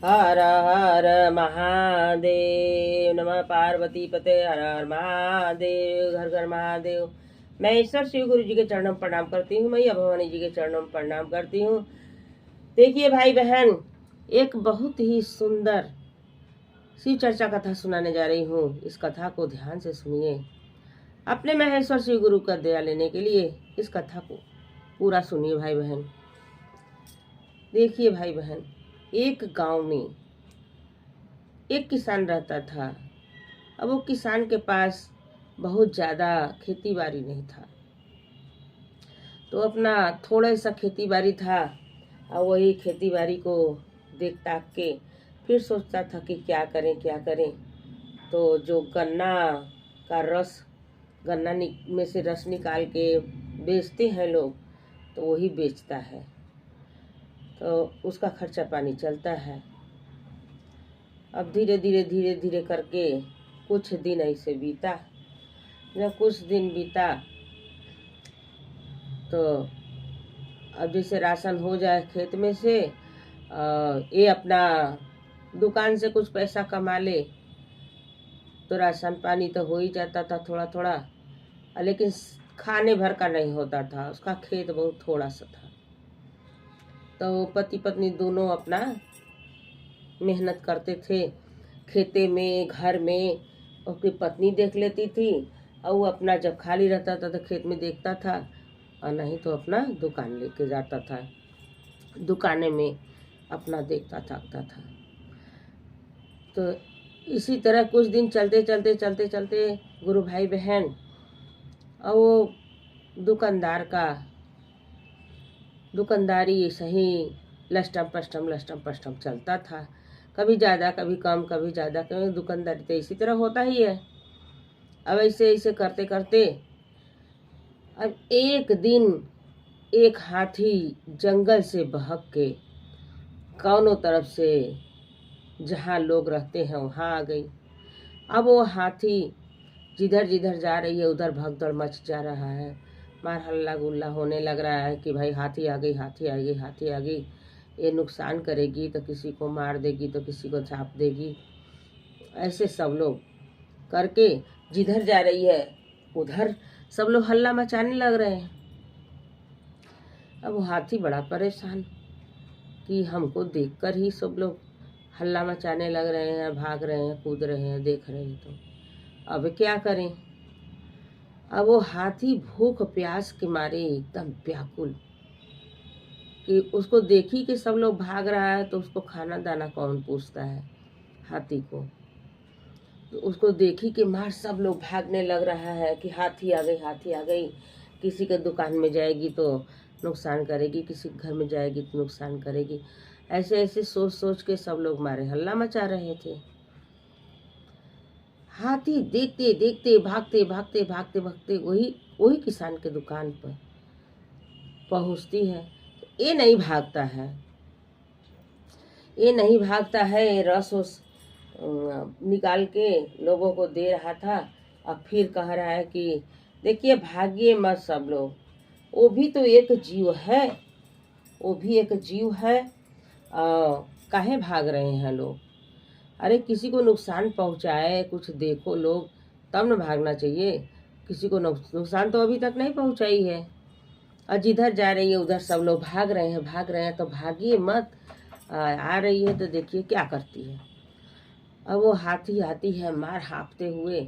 हर हर महादेव। नमः पार्वती पते। हर हर महादेव। घर घर महादेव। मैं ईश्वर शिव गुरु जी के चरणों में प्रणाम करती हूँ। मैया भवानी जी के चरणों में प्रणाम करती हूँ। देखिए भाई बहन, एक बहुत ही सुंदर शिव चर्चा कथा सुनाने जा रही हूँ। इस कथा को ध्यान से सुनिए। अपने महेश्वर शिव गुरु का दया लेने के लिए इस कथा को पूरा सुनिए भाई बहन। देखिए भाई बहन, एक गांव में एक किसान रहता था। अब वो किसान के पास बहुत ज़्यादा खेती बाड़ी नहीं था, तो अपना थोड़ा सा खेती बाड़ी था और वही खेती बाड़ी को देख ताक के फिर सोचता था कि क्या करें क्या करें। तो जो गन्ना का रस, गन्ना में से रस निकाल के बेचते हैं लोग, तो वही बेचता है, तो उसका खर्चा पानी चलता है। अब धीरे धीरे करके कुछ दिन ऐसे बीता। जब कुछ दिन बीता तो अब जैसे राशन हो जाए खेत में से, ये अपना दुकान से कुछ पैसा कमा ले तो राशन पानी तो हो ही जाता था थोड़ा थोड़ा, लेकिन खाने भर का नहीं होता था। उसका खेत बहुत थोड़ा सा था। तो पति पत्नी दोनों अपना मेहनत करते थे खेते में, घर में। उसकी पत्नी देख लेती थी और वो अपना जब खाली रहता था तो खेत में देखता था, और नहीं तो अपना दुकान लेके जाता था, दुकाने में अपना देखता थाकता था। तो इसी तरह कुछ दिन चलते गुरु भाई बहन, और वो दुकानदारी सही लस्टम पस्टम चलता था। कभी ज़्यादा कभी कम, कभी ज़्यादा कभी। दुकानदारी तो इसी तरह होता ही है। अब ऐसे ऐसे करते करते अब एक दिन एक हाथी जंगल से बहक के कौनों तरफ से जहाँ लोग रहते हैं वहाँ आ गई। अब वो हाथी जिधर जिधर जा रही है उधर भगदड़ मच जा रहा है। मार हल्ला गुल्ला होने लग रहा है कि भाई हाथी आ गई, हाथी आ गई, हाथी आ गई। ये नुकसान करेगी तो किसी को मार देगी, तो किसी को छाप देगी। ऐसे सब लोग करके जिधर जा रही है उधर सब लोग हल्ला मचाने लग रहे हैं। अब वो हाथी बड़ा परेशान कि हमको देखकर ही सब लोग हल्ला मचाने लग रहे हैं, भाग रहे हैं, कूद रहे हैं, देख रहे हैं, तो अब क्या करें। अब वो हाथी भूख प्यास के मारे एकदम व्याकुल कि उसको देखी कि सब लोग भाग रहा है, तो उसको खाना दाना कौन पूछता है हाथी को। तो उसको देखी कि मार सब लोग भागने लग रहा है कि हाथी आ गई, हाथी आ गई। किसी के दुकान में जाएगी तो नुकसान करेगी, किसी के घर में जाएगी तो नुकसान करेगी। ऐसे ऐसे सोच सोच के सब लोग मारे हल्ला मचा रहे थे। हाथी देखते देखते भागते वही किसान के दुकान पर पहुंचती है। ये नहीं भागता है, ये रस उस निकाल के लोगों को दे रहा था। अब फिर कह रहा है कि देखिए भागिए मत सब लोग, वो भी तो एक जीव है, वो भी एक जीव है। काहे भाग रहे हैं लोग। अरे किसी को नुकसान पहुंचाए कुछ देखो लोग, तब न भागना चाहिए। किसी को नुकसान तो अभी तक नहीं पहुंचाई है, और जिधर जा रही है उधर सब लोग भाग रहे हैं, तो भागिए मत। आ रही है तो देखिए क्या करती है। अब वो हाथी आती है मार हाँफते हुए,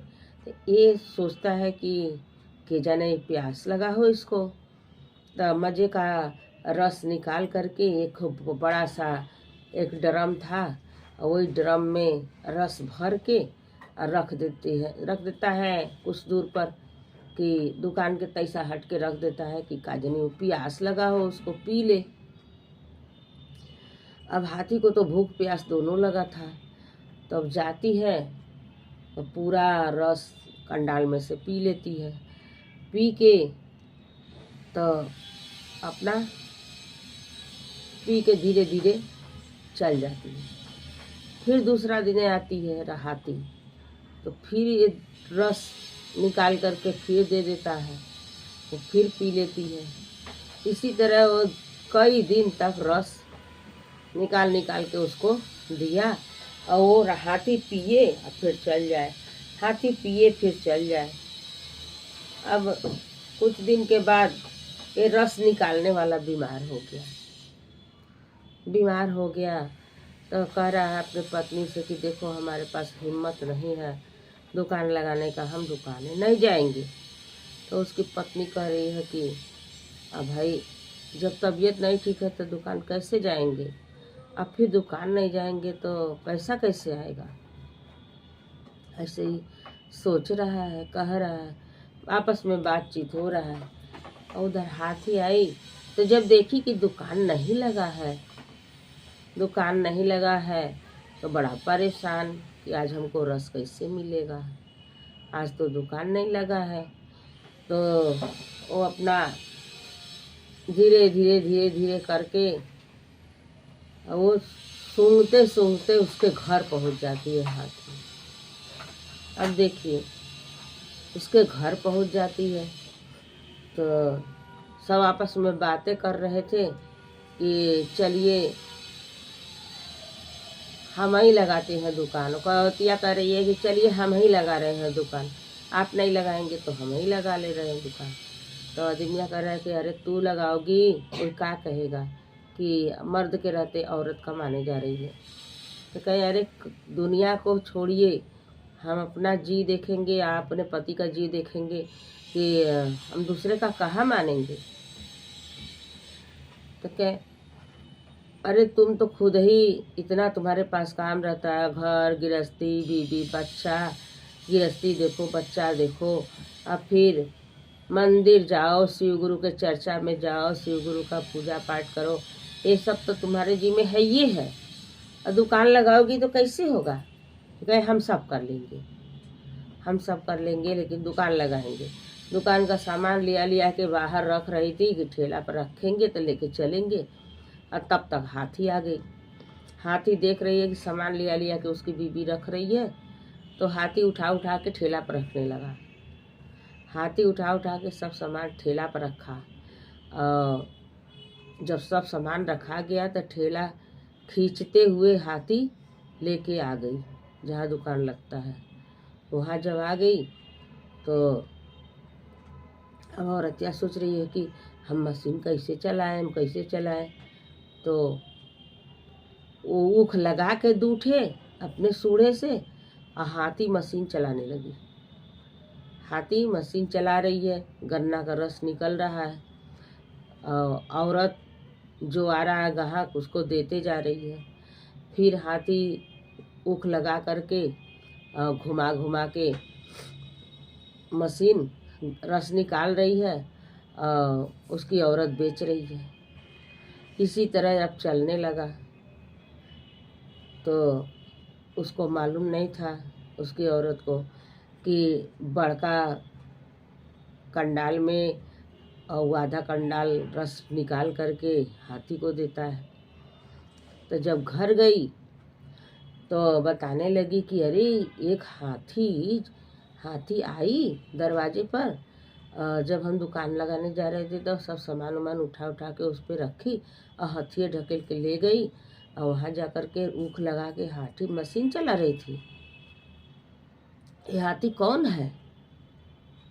तो ये सोचता है कि जाने प्यास लगा हो इसको। तो मज़े का रस निकाल करके एक बड़ा सा एक ड्रम था, वही ड्रम में रस भर के रख देता है कुछ दूर पर, कि दुकान के तैसा हट के रख देता है कि काजनी प्यास लगा हो उसको पी ले। अब हाथी को तो भूख प्यास दोनों लगा था। तो अब जाती है तो पूरा रस कंडाल में से पी लेती है। पी के तो अपना पी के धीरे धीरे चल जाती है। फिर दूसरा दिन आती है हाथी, तो फिर ये रस निकाल करके फिर दे देता है, वो फिर पी लेती है। इसी तरह वो कई दिन तक रस निकाल के उसको दिया और वो हाथी पिए और फिर चल जाए, हाथी पिए फिर चल जाए। अब कुछ दिन के बाद ये रस निकालने वाला बीमार हो गया तो कह रहा है अपनी पत्नी से कि देखो हमारे पास हिम्मत नहीं है दुकान लगाने का, हम दुकानें नहीं जाएंगे। तो उसकी पत्नी कह रही है कि अब भाई जब तबीयत नहीं ठीक है तो दुकान कैसे जाएंगे, अब फिर दुकान नहीं जाएंगे तो पैसा कैसे आएगा। ऐसे ही सोच रहा है, कह रहा है, आपस में बातचीत हो रहा है। और उधर हाथी आई तो जब देखी कि दुकान नहीं लगा है तो बड़ा परेशान कि आज हमको रस कैसे मिलेगा, आज तो दुकान नहीं लगा है। तो वो अपना धीरे धीरे करके वो सूंघते सूंघते उसके घर पहुंच जाती है हाथी। अब देखिए उसके घर पहुंच जाती है तो सब आपस में बातें कर रहे थे कि चलिए हम ही लगाते हैं दुकान। कौतिया कर रही है कि चलिए हम ही लगा रहे हैं दुकान, आप नहीं लगाएंगे तो हम ही लगा ले रहे हैं दुकान। तो आदमिया कह रहा है कि अरे तू लगाओगी कोई क्या कहेगा कि मर्द के रहते औरत कमाने जा रही है। तो कहे अरे दुनिया को छोड़िए, हम अपना जी देखेंगे, आप अपने पति का जी देखेंगे कि हम दूसरे का कहाँ मानेंगे। तो कहे अरे तुम तो खुद ही इतना तुम्हारे पास काम रहता है, घर गृहस्थी बीवी बच्चा, गृहस्थी देखो बच्चा देखो, अब फिर मंदिर जाओ, शिव गुरु के चर्चा में जाओ, शिव गुरु का पूजा पाठ करो, ये सब तो तुम्हारे जी में है ये है। और दुकान लगाओगी तो कैसे होगा। कहे हम सब कर लेंगे लेकिन दुकान लगाएंगे। दुकान का सामान लिया के बाहर रख रही थी कि ठेला पर रखेंगे तो लेके चलेंगे। और तब तक हाथी आ गई। हाथी देख रही है कि सामान लिया के उसकी बीबी रख रही है तो हाथी उठा के ठेला पर रखने लगा। हाथी उठा के सब सामान ठेला पर रखा। जब सब सामान रखा गया तो ठेला खींचते हुए हाथी लेके आ गई जहाँ दुकान लगता है। वहाँ जब आ गई तो अब औरतिया सोच रही है कि हम मशीन कैसे चलाएं। तो वो ऊख लगा के दूठे अपने सूढ़े से और हाथी मशीन चलाने लगी। हाथी मशीन चला रही है, गन्ना का रस निकल रहा है, औरत जो आ रहा है ग्राहक उसको देते जा रही है। फिर हाथी ऊख लगा करके घुमा के मशीन रस निकाल रही है, उसकी औरत बेच रही है। इसी तरह अब चलने लगा तो उसको मालूम नहीं था उसकी औरत को कि बड़का कंडाल में और आधा कंडाल रस निकाल करके हाथी को देता है। तो जब घर गई तो बताने लगी कि अरे एक हाथी आई दरवाजे पर, जब हम दुकान लगाने जा रहे थे तो सब सामान वामान उठा के उस पर रखी और हथिये ढकेल के ले गई और वहाँ जा कर के ऊख लगा के हाथी मशीन चला रही थी। ये हाथी कौन है।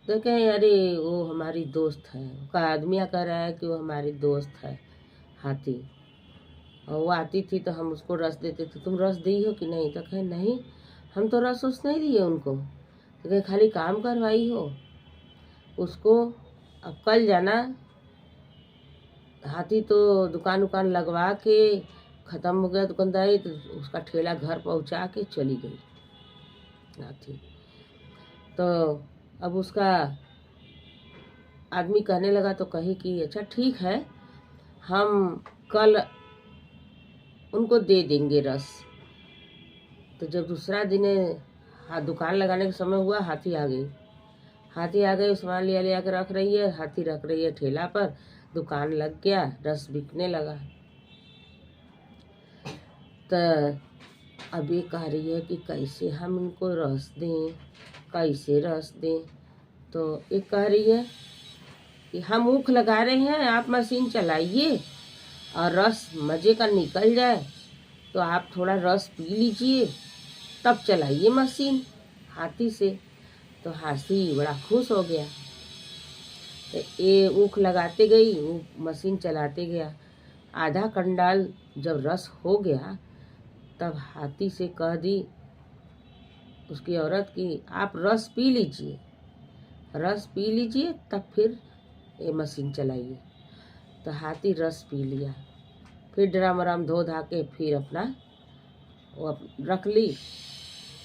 तो कहे अरे वो हमारी दोस्त है। का आदमी कह रहा है कि वो हमारी दोस्त है हाथी, और वो आती थी तो हम उसको रस देते थे, तुम रस दी हो कि नहीं। तो कहे नहीं हम तो रस नहीं दिए उनको। तो कहे खाली काम करवाई हो उसको। अब कल जाना। हाथी तो दुकान लगवा के ख़त्म हो गया दुकानदारी तो उसका ठेला घर पहुंचा के चली गई हाथी। तो अब उसका आदमी कहने लगा तो कही कि अच्छा ठीक है हम कल उनको दे देंगे रस। तो जब दूसरा दिन दुकान लगाने का समय हुआ हाथी आ गई। सामान लिया के रख रही है, हाथी रख रही है ठेला पर, दुकान लग गया, रस बिकने लगा। तो अब ये कह रही है कि कैसे हम इनको रस दें। तो ये कह रही है कि हम ऊख लगा रहे हैं, आप मशीन चलाइए और रस मज़े का निकल जाए तो आप थोड़ा रस पी लीजिए, तब चलाइए मशीन हाथी से। तो हाथी बड़ा खुश हो गया, तो ये ऊख लगाते गई, वो मशीन चलाते गया। आधा कंडाल जब रस हो गया, तब हाथी से कह दी उसकी औरत की, आप रस पी लीजिए, रस पी लीजिए, तब फिर ये मशीन चलाइए। तो हाथी रस पी लिया, फिर ड्राम वराम धो धा के फिर अपना वो रख ली।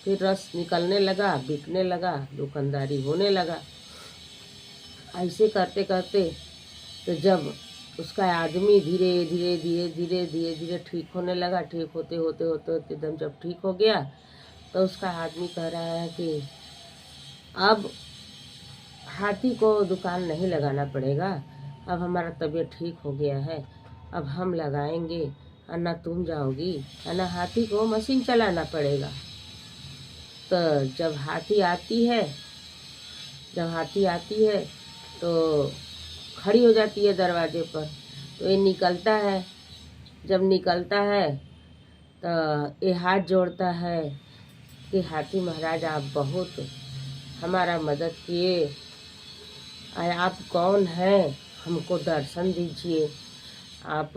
फिर रस निकलने लगा, बिकने लगा, दुकानदारी होने लगा। ऐसे करते करते तो जब उसका आदमी धीरे धीरे धीरे धीरे धीरे धीरे ठीक होने लगा, ठीक होते होते होते होते एकदम जब ठीक हो गया, तो उसका आदमी कह रहा है कि अब हाथी को दुकान नहीं लगाना पड़ेगा, अब हमारा तबीयत ठीक हो गया है, अब हम लगाएंगे, और ना तुम जाओगी और ना हाथी को मशीन चलाना पड़ेगा। तो जब हाथी आती है तो खड़ी हो जाती है दरवाजे पर। तो ये निकलता है, जब निकलता है तो ये हाथ जोड़ता है कि हाथी महाराज आप बहुत हमारा मदद किए, आप कौन हैं, हमको दर्शन दीजिए। आप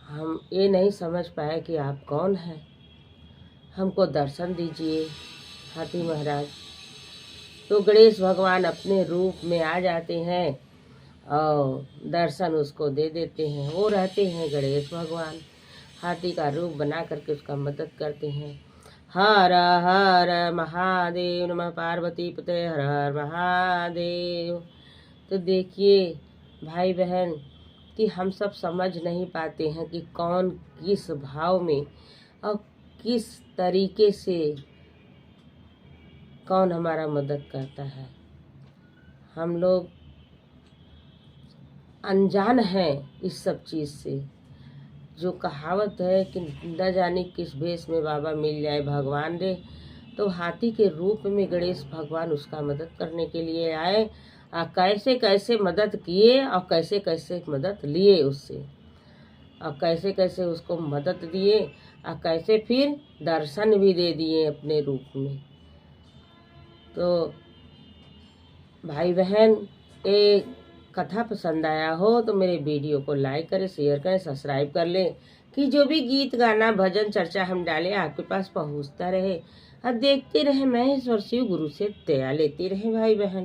हम ये नहीं समझ पाए कि आप कौन हैं, हमको दर्शन दीजिए हाथी महाराज। तो गणेश भगवान अपने रूप में आ जाते हैं और दर्शन उसको दे देते हैं। वो रहते हैं गणेश भगवान, हाथी का रूप बना करके उसका मदद करते हैं। हर हर महादेव, नमः पार्वती पते, हर हर महादेव। तो देखिए भाई बहन कि हम सब समझ नहीं पाते हैं कि कौन किस भाव में और किस तरीके से कौन हमारा मदद करता है। हम लोग अनजान हैं इस सब चीज़ से। जो कहावत है कि न जाने किस भेष में बाबा मिल जाए भगवान रे, तो हाथी के रूप में गणेश भगवान उसका मदद करने के लिए आए, और कैसे कैसे मदद किए और कैसे कैसे मदद लिए उससे, और कैसे कैसे उसको मदद दिए, और कैसे फिर दर्शन भी दे दिए अपने रूप में। तो भाई बहन, ये कथा पसंद आया हो तो मेरे वीडियो को लाइक करें, शेयर करें, सब्सक्राइब कर लें, कि जो भी गीत गाना भजन चर्चा हम डालें आपके पास पहुंचता रहे। और देखते रहे महेश्वर शिव गुरु से दया लेते रहे भाई बहन।